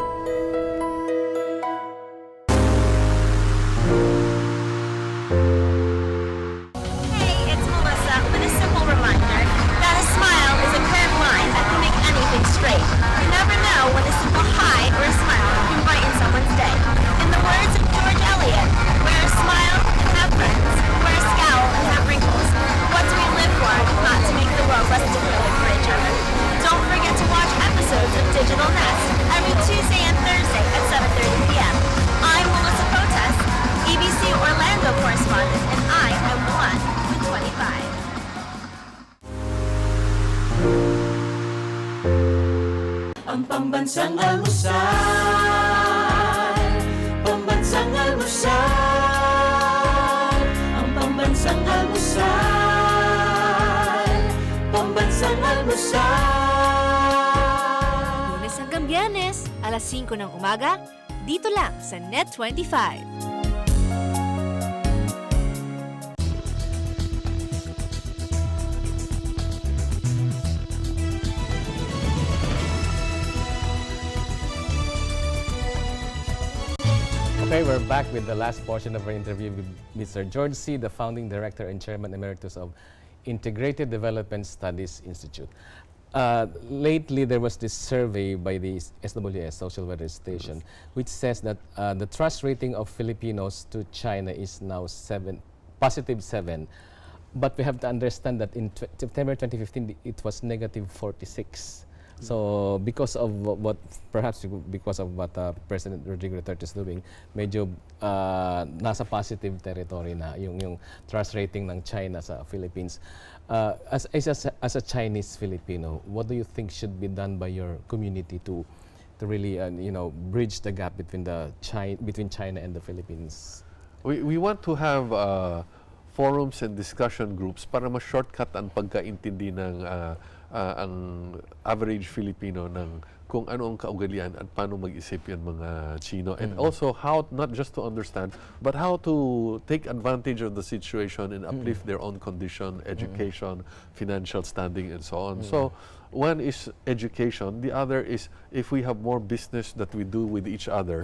Pambansang almusal, pambansang almusal, ang pambansang almusal, pambansang almusal. Lunes hanggang Biyernes, alas 5 ng umaga, dito lang sa Net25. Okay, we're back with the last portion of our interview with Mr. George C., the founding director and chairman emeritus of Integrated Development Studies Institute. Lately, there was this survey by the SWS, Social Weather Station, which says that the trust rating of Filipinos to China is now positive 7. But we have to understand that in September 2015, it was negative 46. So because of perhaps because of what President Rodrigo Duterte is doing, medyo nasa positive territory na yung trust rating ng China sa Philippines. As a Chinese Filipino, what do you think should be done by your community to really bridge the gap between China and the Philippines? We want to have forums and discussion groups para ma-shortcut ang pagkaintindi ng ang average Filipino ng kung ano ang kaugalian at paano mag-isip yan mga Chino. And also how, not just to understand, but how to take advantage of the situation and uplift their own condition, education, financial standing, and so on. So one is education. The other is if we have more business that we do with each other,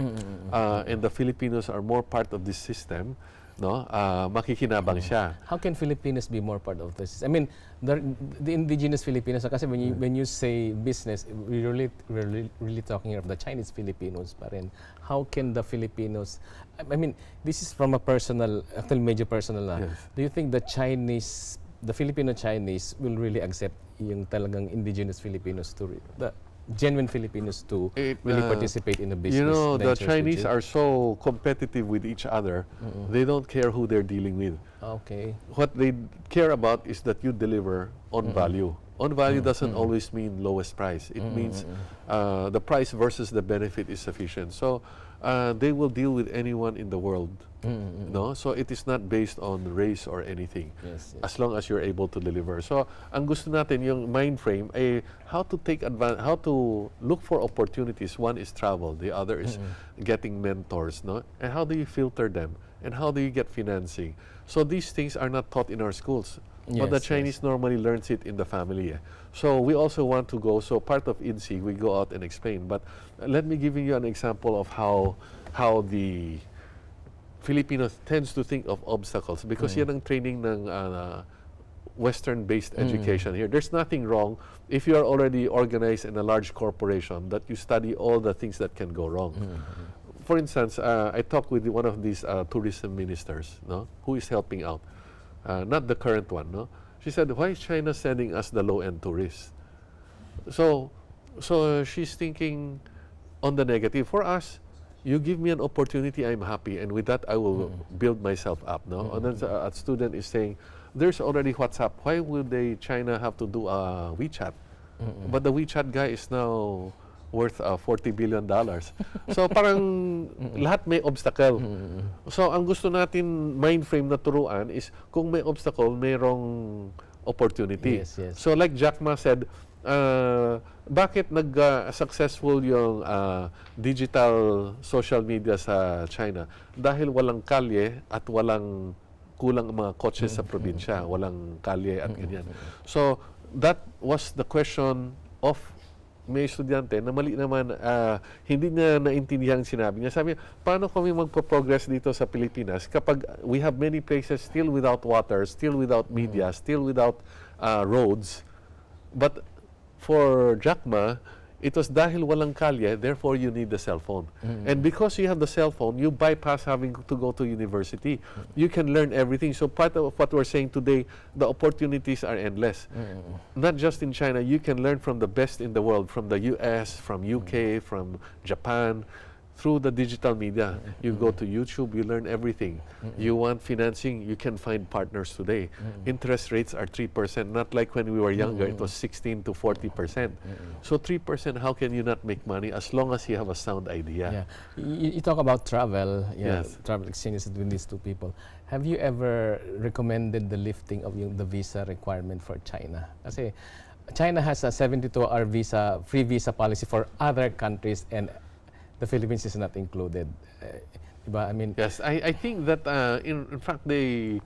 and the Filipinos are more part of this system, no, makikinabang siya. How can Filipinos be more part of this? I mean, the indigenous Filipinos, kasi when you say business, we're really talking of the Chinese Filipinos pa rin. How can the Filipinos, I mean, this is from a personal, actually major personal na. Yes. Do you think the Filipino-Chinese will really accept yung talagang indigenous Filipinos to the genuine Filipinos to really participate in a business? You know, the Chinese are so competitive with each other, they don't care who they're dealing with. Okay. What they care about is that you deliver on value. On value doesn't always mean lowest price. It means the price versus the benefit is sufficient. So they will deal with anyone in the world. No, so it is not based on race or anything. Yes, yes. As long as you're able to deliver. So ang gusto natin yung mind frame ay how to take advantage, how to look for opportunities. One is travel, the other is getting mentors, no? And how do you filter them? And how do you get financing? So these things are not taught in our schools. But the Chinese normally learns it in the family. So we also want to go, so part of INSEE, we go out and explain. But let me give you an example of how the Filipinos tends to think of obstacles, because yan ang training ng Western-based education here. There's nothing wrong if you are already organized in a large corporation that you study all the things that can go wrong. For instance, I talked with one of these tourism ministers, no, who is helping out. Not the current one, no? She said, why is China sending us the low-end tourists? So she's thinking on the negative. For us, you give me an opportunity, I'm happy, and with that I will build myself up, no? And then a student is saying, there's already WhatsApp. Why would China have to do a WeChat? But the WeChat guy is now worth $40 billion. So parang lahat may obstacle. So ang gusto natin mind frame na turuan is kung may obstacle, mayroong opportunity. Yes, yes. So like Jack Ma said, bakit nag-successful yung digital social media sa China? Dahil walang kalye at kulang ang mga kotse sa probinsya, walang kalye at ganyan. So that was the question of may estudyante na mali naman, hindi niya naintindihan ang sinabi niya. Sabi niya, paano kami magpo-progress dito sa Pilipinas kapag we have many places still without water, still without media, still without roads? But for Jack Ma, it was dahil walang kalye, therefore you need the cell phone. And because you have the cell phone, you bypass having to go to university. You can learn everything. So part of what we're saying today, the opportunities are endless. Not just in China, you can learn from the best in the world, from the US, from UK, from Japan, through the digital media. You go to YouTube, you learn everything. You want financing, you can find partners today. Interest rates are 3%, not like when we were younger, it was 16 to 40%. So 3%, how can you not make money as long as you have a sound idea? Yeah. You talk about travel, Yes. travel exchanges between these two people. Have you ever recommended the lifting of the visa requirement for China? Kasi China has a 72-hour free visa policy for other countries, and the Philippines is not included. Diba? I mean, yes, I think that in fact they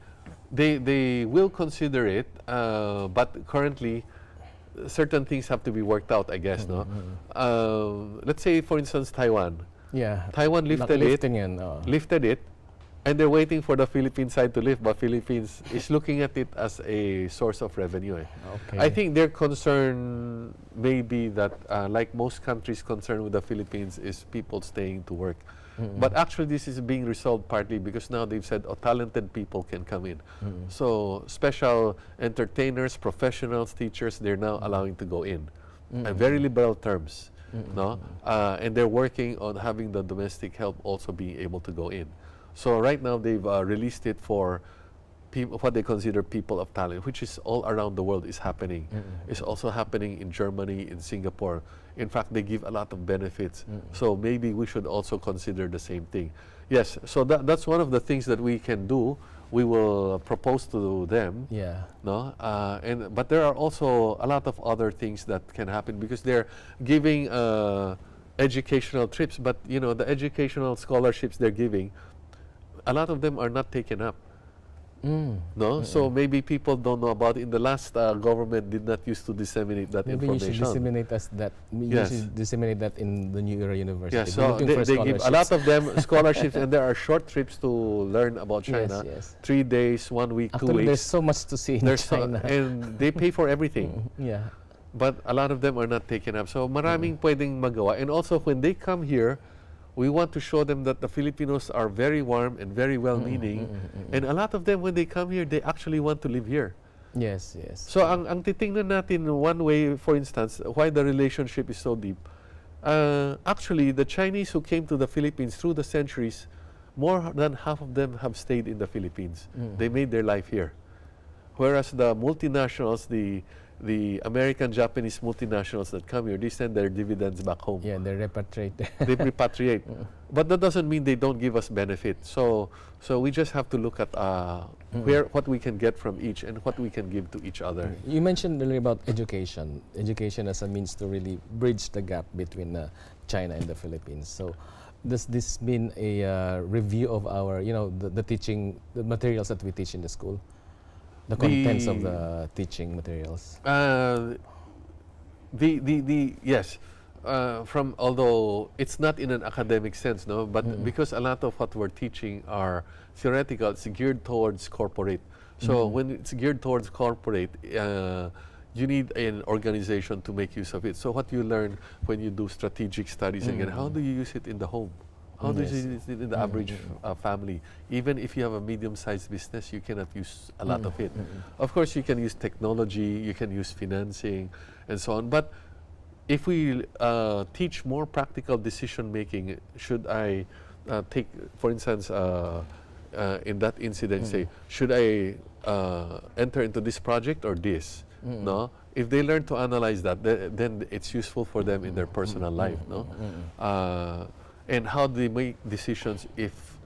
will consider it, but currently certain things have to be worked out, I guess. No, let's say for instance Taiwan. Yeah, Taiwan lifted it, and they're waiting for the Philippine side to lift, but Philippines is looking at it as a source of revenue. Okay. I think their concern may be that, like most countries concerned with the Philippines, is people staying to work. But actually this is being resolved partly because now they've said, talented people can come in. So special entertainers, professionals, teachers, they're now allowing to go in. And very liberal terms. No? And they're working on having the domestic help also being able to go in. So right now they've released it for what they consider people of talent, which is all around the world is happening. It's also happening in Germany, in Singapore. In fact, they give a lot of benefits. So maybe we should also consider the same thing. Yes, so that's one of the things that we can do. We will propose to them. Yeah. No, but there are also a lot of other things that can happen because they're giving educational trips. But you know, the educational scholarships they're giving, a lot of them are not taken up. No, so maybe people don't know about it. In the last government did not used to disseminate that maybe information. you should disseminate that. Yes. You should disseminate that in the New Era University. Yes, so they give a lot of them scholarships, and there are short trips to learn about China. Yes, yes. 3 days, 1 week, Actually, 2 weeks. there's so much to see in China. And they pay for everything. Yeah. But a lot of them are not taken up. So maraming pwedeng magawa. And also when they come here, we want to show them that the Filipinos are very warm and very well-meaning. And a lot of them, when they come here, they actually want to live here. Yes, yes. So ang titingnan natin one way, for instance, why the relationship is so deep. Actually, the Chinese who came to the Philippines through the centuries, more than half of them have stayed in the Philippines. They made their life here. Whereas the multinationals, the American, Japanese multinationals that come here, they send their dividends back home. Yeah, they repatriate. They repatriate. But that doesn't mean they don't give us benefit. So we just have to look at what we can get from each and what we can give to each other. You mentioned earlier about education. Education as a means to really bridge the gap between China and the Philippines. So does this mean a review of our, the teaching, the materials that we teach in the school? The contents of the teaching materials. Yes, although it's not in an academic sense, no, but because a lot of what we're teaching are theoretical, it's geared towards corporate. So when it's geared towards corporate, you need an organization to make use of it. So what you learn when you do strategic studies again, how do you use it in the home? How do you use it in the average family? Even if you have a medium-sized business, you cannot use a lot of it. Of course, you can use technology, you can use financing, and so on. But if we teach more practical decision-making, should I take, for instance, in that incident, say, should I enter into this project or this? No? If they learn to analyze that, then it's useful for them in their personal life. No? And how do they make decisions if,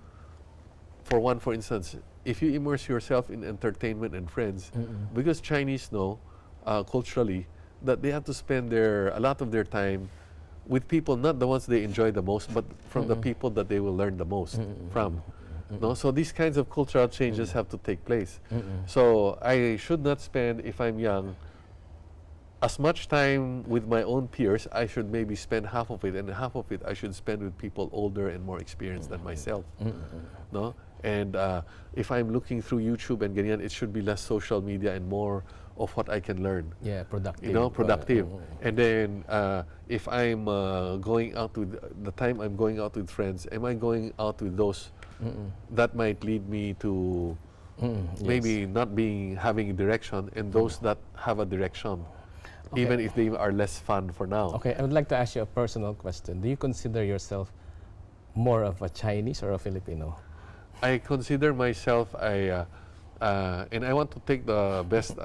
for instance, if you immerse yourself in entertainment and friends, because Chinese know culturally that they have to spend a lot of their time with people, not the ones they enjoy the most, but from the people that they will learn the most from. No? So these kinds of cultural changes have to take place. So I should not spend, if I'm young, as much time with my own peers. I should maybe spend half of it, and half of it I should spend with people older and more experienced than myself. No? And if I'm looking through YouTube and ganyan, it should be less social media and more of what I can learn. Yeah, productive. You know, productive. And then if I'm going out with, the time I'm going out with friends, am I going out with those that might lead me to maybe not having a direction, and those that have a direction, even if they are less fun for now. Okay, I would like to ask you a personal question. Do you consider yourself more of a Chinese or a Filipino? I consider myself and I want to take the best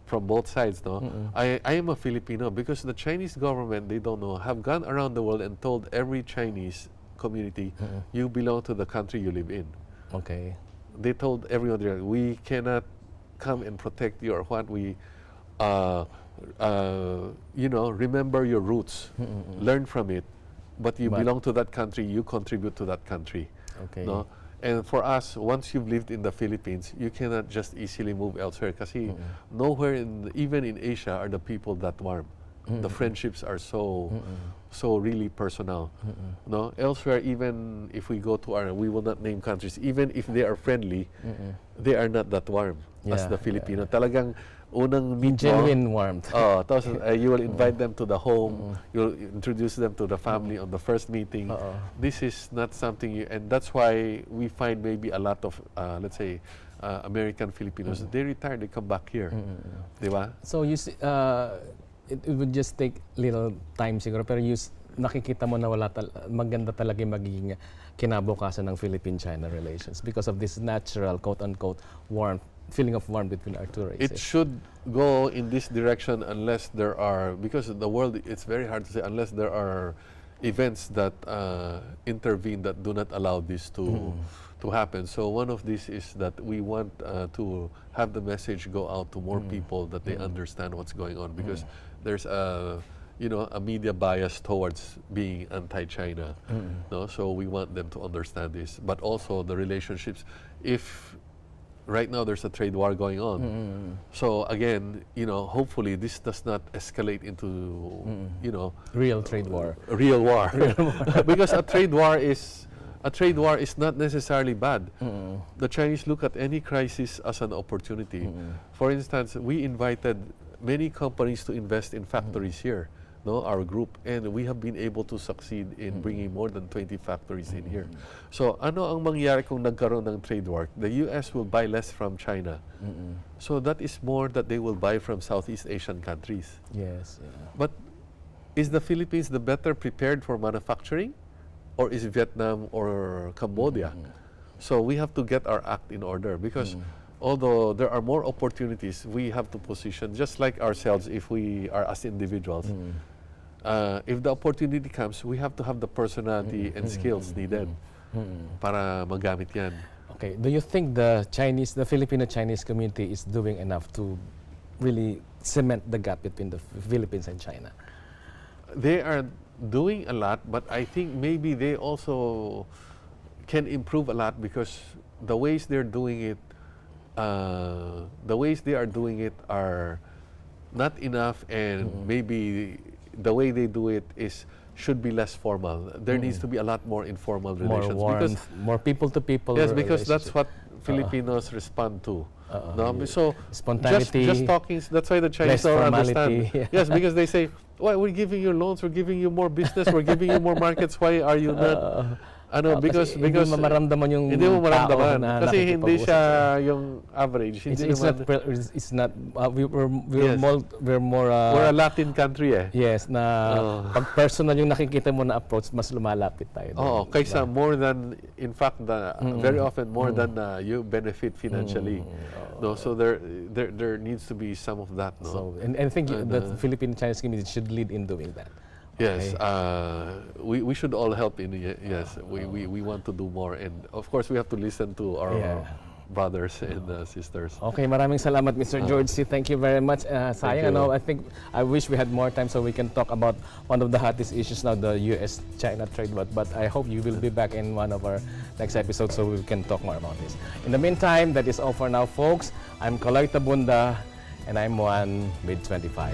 from both sides. No, I am a Filipino because the Chinese government, they don't know, have gone around the world and told every Chinese community, you belong to the country you live in. Okay. They told everyone there, we cannot come and protect you or what. We, remember your roots, learn from it, but you belong to that country, you contribute to that country. Okay. No? And for us, once you've lived in the Philippines, you cannot just easily move elsewhere kasi nowhere, even in Asia, are the people that warm. The friendships are so really personal. No? Elsewhere, even if we go to we will not name countries, even if they are friendly, they are not that warm as the Filipino. Talagang unang meet genuine warmth. Tapos you will invite them to the home, you'll introduce them to the family on the first meeting. This is not something, and that's why we find maybe a lot of, let's say, American Filipinos, they retire, they come back here. Diba? So you see, it would just take little time siguro, pero nakikita mo na maganda talaga yung magiging kinabukasan ng Philippine-China relations because of this natural, quote-unquote, feeling of warmth between our two races. It should go in this direction unless there are, because the world, it's very hard to say, unless there are events that intervene that do not allow this to happen. So one of these is that we want to have the message go out to more people that they understand what's going on, because there's a media bias towards being anti-China. No? So we want them to understand this, but also the relationships. If right now there's a trade war going on, so again, hopefully this does not escalate into, real trade war. Real war, because a trade war is not necessarily bad. The Chinese look at any crisis as an opportunity. For instance, we invited many companies to invest in factories here, our group, and we have been able to succeed in bringing more than 20 factories in here. So ano ang mangyari kung nagkaroon ng trade war? The US will buy less from China. So that is more that they will buy from Southeast Asian countries. Yes. Yeah. But is the Philippines the better prepared for manufacturing, or is Vietnam or Cambodia? So we have to get our act in order, because although there are more opportunities, we have to position, just like ourselves, if we are as individuals, if the opportunity comes, we have to have the personality and skills needed para magamit yan. Okay. Do you think the Filipino-Chinese community is doing enough to really cement the gap between the Philippines and China? They are doing a lot, but I think maybe they also can improve a lot, because the ways they're doing it, are not enough, and maybe the way they do it should be less formal. There needs to be a lot more informal relations, more warmth, because more people to people. Yes, because that's what Filipinos respond to. So spontaneity, just talking. That's why the Chinese don't understand. Yes, because they say, "Why we're giving you loans? We're giving you more business. We're giving you more markets. Why are you not?" Because hindi mo maramdaman yung hindi mo maramdaman tao na kasi hindi siya yung average. We're a Latin country Yes, na pag personal yung nakikita mo na approach, mas lumalapit tayo. Kaysa more than, in fact, very often more than you benefit financially. No, so there needs to be some of that. No. So, and I think the Philippine-Chinese community should lead in doing that. Yes, we should all help in. Yes, we want to do more, and of course we have to listen to our brothers and sisters. Okay, maraming salamat, Mr. George C. Thank you very much. Sayang, I wish we had more time so we can talk about one of the hottest issues now, the U.S.-China trade war. But I hope you will be back in one of our next episodes so we can talk more about this. In the meantime, that is all for now, folks. I'm Kaloy Tabunda, and I'm 1 with 25.